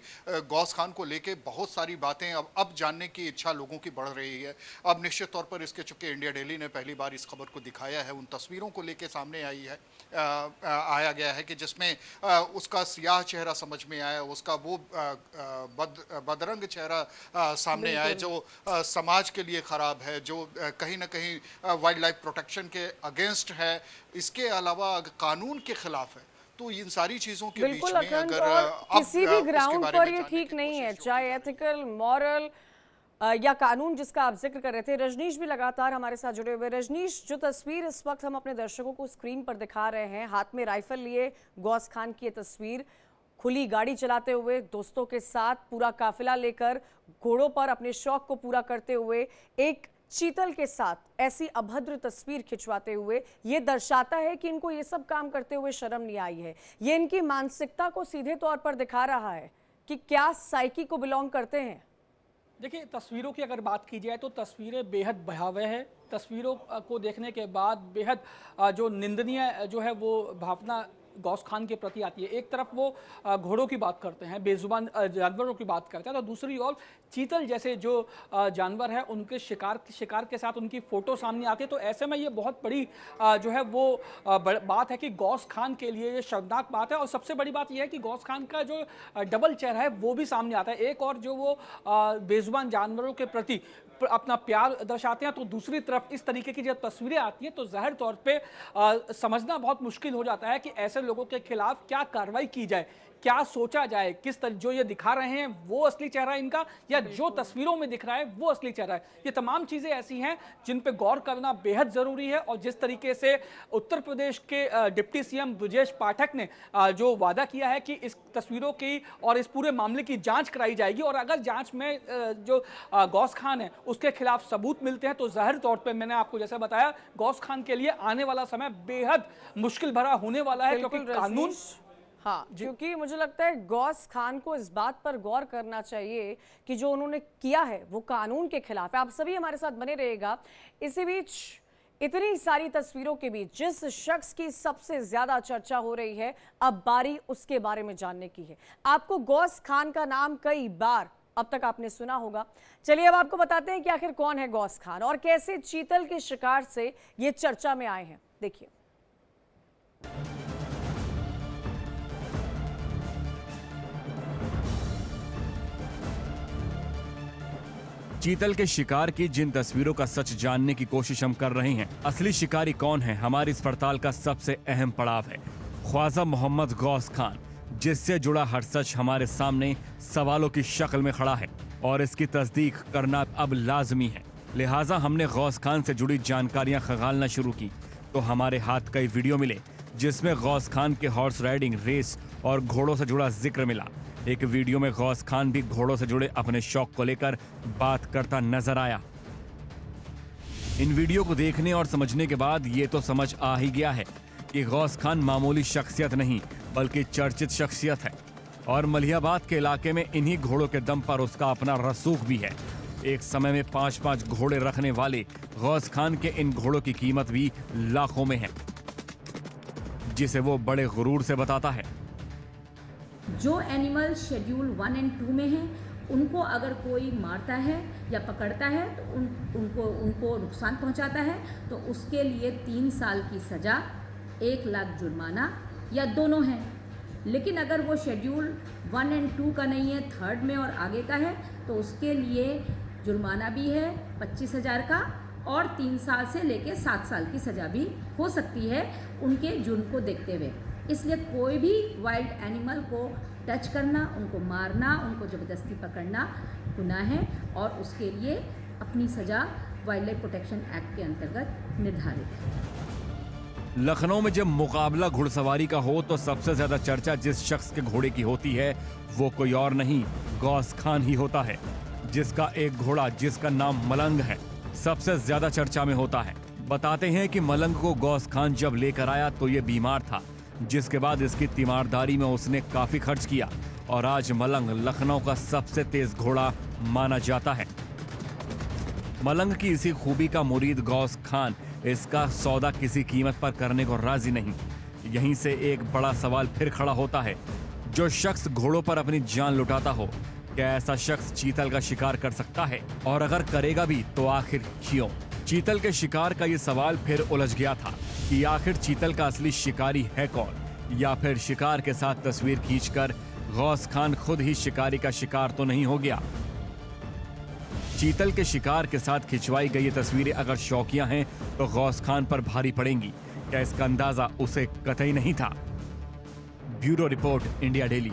गौस खान को लेके बहुत सारी बातें अब जानने की इच्छा लोगों की बढ़ रही है। अब निश्चित तौर पर इसके चूंकि इंडिया डेली ने पहली बार इस खबर को दिखाया है, उन तस्वीरों को लेके सामने आया गया है कि जिसमें उसका सियाह चेहरा समझ में आया, उसका वो बदरंग चेहरा सामने आया जो समाज के लिए खराब है, जो कहीं ना कहीं वाइल्ड लाइफ प्रोटेक्शन के अगेंस्ट है, इसके अलावा कानून के खिलाफ है। तो इन सारी चीजों के बीच बिल्कुल में अखंड, अगर और अब किसी भी उसके ग्राउंड बारे पर में ये जानने ठीक की नहीं है, कोशिश चाहे होगी। एथिकल, मॉरल या कानून जिसका आप जिक्र कर रहे थे। रजनीश भी लगातार हमारे साथ जुड़े हुए। रजनीश, जो तस्वीर इस वक्त हम अपने दर्शकों को स्क्रीन पर दिखा रहे हैं, हाथ में राइफल लिए गौस खान की ये तस्वीर, खुली गाड़ी चलाते हुए दोस्तों के साथ पूरा काफिला लेकर घोड़ों पर अपने शौक को पूरा करते हुए एक चीतल के साथ ऐसी अभद्र तस्वीर खिंचवाते हुए, ये दर्शाता है कि इनको ये सब काम करते हुए शर्म नहीं आई है। ये इनकी मानसिकता को सीधे तौर पर दिखा रहा है कि क्या साइकी को बिलोंग करते हैं। देखिए, तस्वीरों की अगर बात की जाए तो तस्वीरें बेहद भयावह है। तस्वीरों को देखने के बाद बेहद जो निंदनीय जो है वो भावना गौस खान के प्रति आती है। एक तरफ वो घोड़ों की बात करते हैं, बेजुबान जानवरों की बात करते हैं, तो दूसरी ओर चीतल जैसे जो जानवर है उनके शिकार के साथ उनकी फ़ोटो सामने आती है। तो ऐसे में ये बहुत बड़ी जो है वो बात है कि गौस खान के लिए ये शर्मनाक बात है। और सबसे बड़ी बात यह है कि गौस खान का जो डबल चेहरा है वो भी सामने आता है। एक और जो वो बेजुबान जानवरों के प्रति अपना प्यार दर्शाते हैं, तो दूसरी तरफ इस तरीके की जब तस्वीरें आती हैं तो ज़ाहिर तौर पे समझना बहुत मुश्किल हो जाता है कि ऐसे लोगों के खिलाफ क्या कार्रवाई की जाए। क्या सोचा जाए, जो ये दिखा रहे हैं वो असली चेहरा है इनका, या जो तस्वीरों में दिख रहा है वो असली चेहरा है? ये तमाम चीजें ऐसी हैं जिन पे गौर करना बेहद जरूरी है। और जिस तरीके से उत्तर प्रदेश के डिप्टी सीएम ब्रजेश पाठक ने जो वादा किया है कि इस तस्वीरों की और इस पूरे मामले की जांच कराई जाएगी, और अगर जांच में जो गौस खान है उसके खिलाफ सबूत मिलते हैं तो जाहिर तौर पे मैंने आपको जैसे बताया, गौस खान के लिए आने वाला समय बेहद मुश्किल भरा होने वाला है, क्योंकि बिल्कुल कानून रजनीश, हाँ, क्योंकि मुझे लगता है गौस खान को इस बात पर गौर करना चाहिए कि जो उन्होंने किया है वो कानून के खिलाफ है। आप सभी हमारे साथ बने रहिएगा। इसी बीच इतनी सारी तस्वीरों के बीच जिस शख्स की सबसे ज्यादा चर्चा हो रही है, अब बारी उसके बारे में जानने की है। आपको गौस खान का नाम कई बार अब तक आपने सुना होगा। चलिए अब आपको बताते हैं कि आखिर कौन है गौस खान और कैसे चीतल के शिकार से ये चर्चा में आए हैं। देखिए। चीतल के शिकार की जिन तस्वीरों का सच जानने की कोशिश हम कर रहे हैं, असली शिकारी कौन है, हमारी इस पड़ताल का सबसे अहम पड़ाव है। ख्वाजा मोहम्मद गौस खान, जिससे जुड़ा हर सच हमारे सामने सवालों की शक्ल में खड़ा है और इसकी तस्दीक करना अब लाजमी है। लिहाजा हमने गौस खान से जुड़ी जानकारियां खंगालना शुरू की तो हमारे हाथ कई वीडियो मिले जिसमें गौस खान के हॉर्स राइडिंग, रेस और घोड़ों से जुड़ा जिक्र मिला। एक वीडियो में गौस खान भी घोड़ों से जुड़े अपने शौक को लेकर बात करता नजर आया। इन वीडियो को देखने और समझने के बाद ये तो समझ आ ही गया है कि गौस खान मामूली शख्सियत नहीं बल्कि चर्चित शख्सियत है और मलिहाबाद के इलाके में इन्हीं घोड़ों के दम पर उसका अपना रसूख भी है। एक समय में 5-5 घोड़े रखने वाले गौस खान के इन घोड़ों की कीमत भी लाखों में है, जिसे वो बड़े गुरूर से बताता है। जो एनिमल शेड्यूल 1 और 2 में हैं, उनको अगर कोई मारता है या पकड़ता है तो उनको नुकसान पहुंचाता है तो उसके लिए 3 साल की सज़ा, 1 लाख जुर्माना या दोनों हैं। लेकिन अगर वो शेड्यूल 1 और 2 का नहीं है, 3rd में और आगे का है, तो उसके लिए जुर्माना भी है 25,000 का और 3 साल से लेके 7 साल की सज़ा भी हो सकती है उनके जुर्म को देखते हुए। इसलिए कोई भी वाइल्ड एनिमल को टच करना, उनको मारना, उनको ज़बरदस्ती पकड़ना गुनाह है और उसके लिए अपनी सज़ा वाइल्ड लाइफ प्रोटेक्शन एक्ट के अंतर्गत निर्धारित है। लखनऊ में जब मुकाबला घुड़सवारी का हो तो सबसे ज्यादा चर्चा जिस शख्स के घोड़े की होती है वो कोई और नहीं, गौस खान ही होता है, जिसका एक घोड़ा जिसका नाम मलंग है सबसे ज्यादा चर्चा में होता है। बताते हैं कि मलंग को गौस खान जब लेकर आया तो ये बीमार था, जिसके बाद इसकी तीमारदारी में उसने काफी खर्च किया और आज मलंग लखनऊ का सबसे तेज घोड़ा माना जाता है। मलंग की इसी खूबी का मुरीद गौस खान इसका सौदा किसी कीमत पर करने को राजी नहीं। यहीं से एक बड़ा सवाल फिर खड़ा होता है, जो शख्स घोड़ों पर अपनी जान लुटाता हो, क्या ऐसा शख्स चीतल का शिकार कर सकता है? और अगर करेगा भी तो आखिर क्यों? चीतल के शिकार का ये सवाल फिर उलझ गया था कि आखिर चीतल का असली शिकारी है कौन, या फिर शिकार के साथ तस्वीर खींचकर गौस खान खुद ही शिकारी का शिकार तो नहीं हो गया। चीतल के शिकार के साथ खिंचवाई गई ये तस्वीरें अगर शौकिया हैं तो गौस खान पर भारी पड़ेंगी। क्या इसका अंदाजा उसे कतई नहीं था? Bureau report, India daily.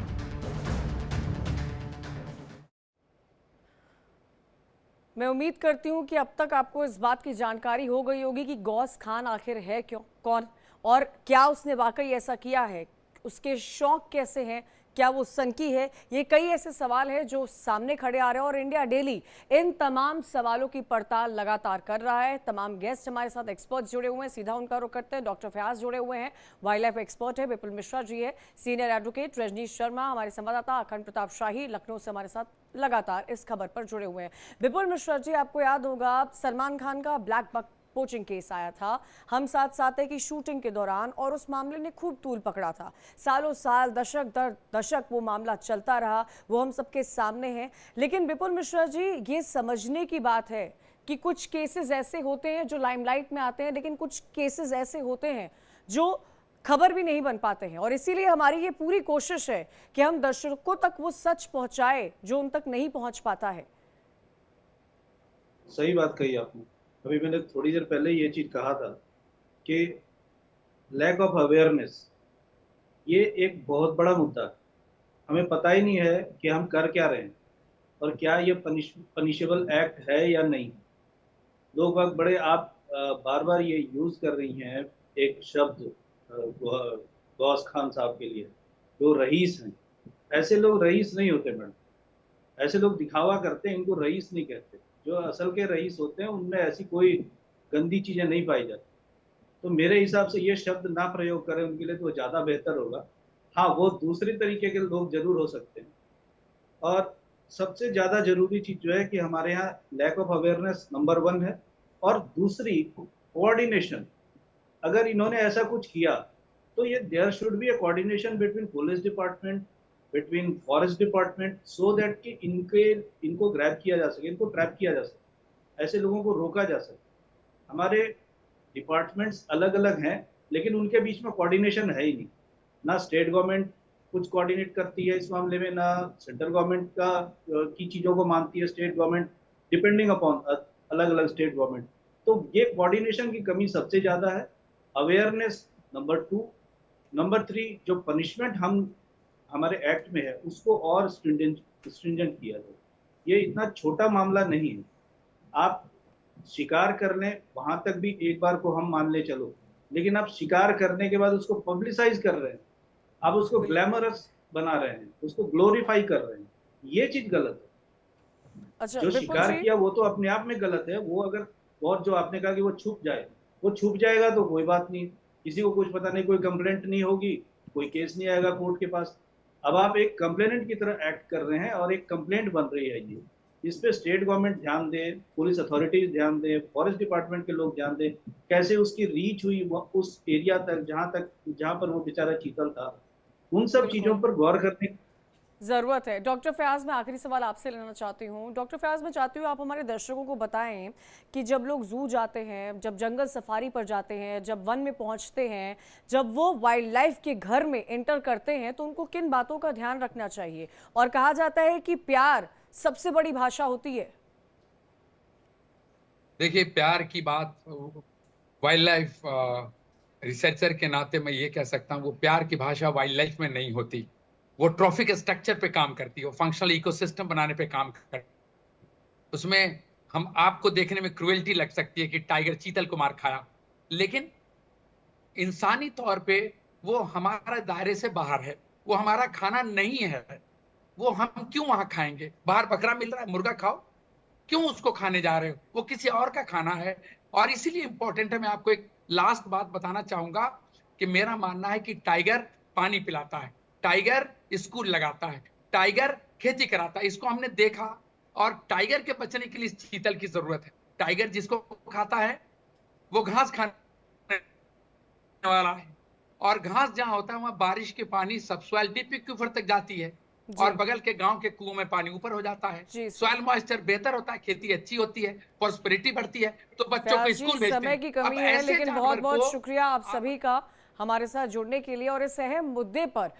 मैं उम्मीद करती हूं कि अब तक आपको इस बात की जानकारी हो गई होगी कि गौस खान आखिर है क्यों, कौन, और क्या उसने वाकई ऐसा किया है, उसके शौक कैसे हैं, क्या वो सनकी है। ये कई ऐसे सवाल हैं जो सामने खड़े आ रहे हैं और इंडिया डेली इन तमाम सवालों की पड़ताल लगातार कर रहा है। तमाम गेस्ट हमारे साथ एक्सपर्ट्स जुड़े हुए हैं, सीधा उनका रुख करते हैं। डॉक्टर फयाज जुड़े हुए हैं, वाइल्ड लाइफ एक्सपर्ट है, विपुल मिश्रा जी है, सीनियर एडवोकेट रजनीश शर्मा, हमारे संवाददाता अखंड प्रताप शाही लखनऊ से हमारे साथ लगातार इस खबर पर जुड़े हुए हैं। विपुल मिश्रा जी, आपको याद होगा सलमान खान का ब्लैक बक पोचिंग केस आया था हम साथ साथ है की शूटिंग के दौरान, और उस मामले ने खूब तूल पकड़ा था। सालों साल, दशक दर दशक वो मामला चलता रहा, वो हम सबके सामने है। लेकिन विपुल मिश्रा जी, ये समझने की बात है कि कुछ केसेस ऐसे होते हैं जो लाइमलाइट में आते हैं, लेकिन कुछ केसेस ऐसे होते हैं जो खबर भी नहीं बन पाते हैं, और इसीलिए हमारी ये पूरी कोशिश है कि हम दर्शकों तक वो सच पहुंचाए जो उन तक नहीं पहुंच पाता है। सही बात कही आपने। अभी मैंने थोड़ी देर पहले ये चीज कहा था कि लैक ऑफ अवेयरनेस ये एक बहुत बड़ा मुद्दा है। हमें पता ही नहीं है कि हम कर क्या रहे हैं और क्या ये पनिशेबल एक्ट है या नहीं। लोग बाग बड़े आप बार बार ये यूज कर रही हैं एक शब्द गौस खान साहब के लिए, जो रईस हैं। ऐसे लोग रईस नहीं होते मैडम, ऐसे लोग दिखावा करते हैं, इनको रईस नहीं कहते। जो असल के रईस होते हैं उनमें ऐसी कोई गंदी चीजें नहीं पाई जाती। तो मेरे हिसाब से ये शब्द ना प्रयोग करें उनके लिए तो ज़्यादा बेहतर होगा। हाँ, वो दूसरी तरीके के लोग जरूर हो सकते हैं। और सबसे ज़्यादा जरूरी चीज़ जो है कि हमारे यहाँ लैक ऑफ अवेयरनेस नंबर 1 है, और दूसरी कोऑर्डिनेशन। अगर इन्होंने ऐसा कुछ किया तो ये there should be a coordination between police department, between forest department, so that कि इनको ग्रैब किया जा सके, इनको ट्रैप किया जा सके, ऐसे लोगों को रोका जा सके। हमारे डिपार्टमेंट्स अलग अलग हैं लेकिन उनके बीच में कोऑर्डिनेशन है ही नहीं। ना स्टेट गवर्नमेंट कुछ कोऑर्डिनेट करती है इस मामले में, ना सेंट्रल गवर्नमेंट की चीज़ों को मानती है स्टेट गवर्नमेंट, डिपेंडिंग अपॉन अलग अलग स्टेट गवर्नमेंट। तो ये कोऑर्डिनेशन की कमी सबसे ज़्यादा है। अवेयरनेस नंबर 2, नंबर 3 जो पनिशमेंट हमारे एक्ट में है उसको और स्ट्रिंजेंट किया जाए। ये इतना छोटा मामला नहीं है। आप शिकार कर लें वहां तक भी एक बार को हम मान ले चलो, लेकिन आप शिकार करने के बाद उसको पब्लिसाइज कर रहे हैं, आप उसको ग्लैमरस बना रहे हैं, उसको ग्लोरीफाई कर रहे हैं, ये चीज गलत है। अच्छा, जो विपुल शिकार जी, किया वो तो अपने आप में गलत है। वो अगर, और जो आपने कहा कि वो छुप जाए, वो छुप जाएगा तो कोई बात नहीं, किसी को कुछ पता नहीं, कोई कंप्लेंट नहीं होगी, कोई केस नहीं आएगा कोर्ट के पास। अब आप एक कंप्लेनेंट की तरह एक्ट कर रहे हैं और एक कंप्लेंट बन रही है ये। इस पे स्टेट गवर्नमेंट ध्यान दे, पुलिस अथॉरिटीज ध्यान दे, फॉरेस्ट डिपार्टमेंट के लोग ध्यान दे, कैसे उसकी रीच हुई उस एरिया तक जहां पर वो बेचारा चीतल था। उन सब चीजों बिल्कुल पर गौर करने की ज़रूरत है। डॉक्टर फयाज़, मैं आखिरी सवाल आपसे लेना चाहती हूँ। डॉक्टर फयाज़, मैं चाहती हूँ आप हमारे दर्शकों को बताएं कि जब लोग ज़ू जाते हैं, जब जंगल सफारी पर जाते हैं, जब वन में पहुँचते हैं, जब वो वाइल्ड लाइफ के घर में एंटर करते हैं, तो उनको किन बातों का ध्यान रखना चाहिए? और कहा जाता है कि प्यार सबसे बड़ी भाषा होती है। देखिए, प्यार की बात वाइल्ड लाइफ रिसर्चर के नाते मैं ये कह सकता हूँ, वो प्यार की भाषा वाइल्ड लाइफ में नहीं होती। वो ट्रॉफिक स्ट्रक्चर पे काम करती है, वो फंक्शनल इकोसिस्टम बनाने पे काम करती है। उसमें हम आपको देखने में क्रुएल्टी लग सकती है कि टाइगर चीतल को मार खाया, लेकिन इंसानी तौर पे वो हमारा दायरे से बाहर है, वो हमारा खाना नहीं है। वो हम क्यों वहां खाएंगे? बाहर बकरा मिल रहा है, मुर्गा खाओ, क्यों उसको खाने जा रहे हो? वो किसी और का खाना है। और इसीलिए इंपॉर्टेंट है, मैं आपको एक लास्ट बात बताना चाहूंगा कि मेरा मानना है कि टाइगर पानी पिलाता है, टाइगर स्कूल लगाता है, टाइगर खेती कराता है, इसको हमने देखा। और टाइगर के बचने के लिए चीतल की जरूरत है। टाइगर जिसको खाता है वो घास खाने वाला है, और घास जहां होता है वहां बारिश के पानी सबसॉइल डीप एक्वीफर तक जाती है, और बगल के गांव के कुओं में पानी ऊपर हो जाता है। जी सॉइल मॉइस्चर बेहतर होता है, खेती अच्छी होती है, प्रॉस्पेरिटी बढ़ती है, तो बच्चों को फयाज जी, स्कूल भेजते समय हैं। की अब कमी है, ऐसे लेकिन बहुत जानवर बहुत को शुक्रिया आप सभी का हमारे साथ जुड़ने के लिए और इस अहम मुद्दे पर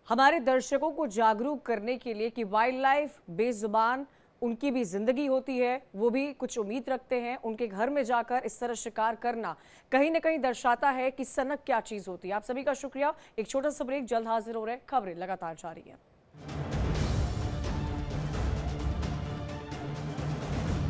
हमारे दर्शकों को जागरूक करने के लिए कि वाइल्ड लाइफ बेजुबान, उनकी भी जिंदगी होती है, वो भी कुछ उम्मीद रखते हैं। उनके घर में जाकर इस तरह शिकार करना कहीं ना कहीं दर्शाता है कि सनक क्या चीज होती है। आप सभी का शुक्रिया। एक छोटा सा ब्रेक, जल्द हाजिर हो रहे, खबरें लगातार जारी है।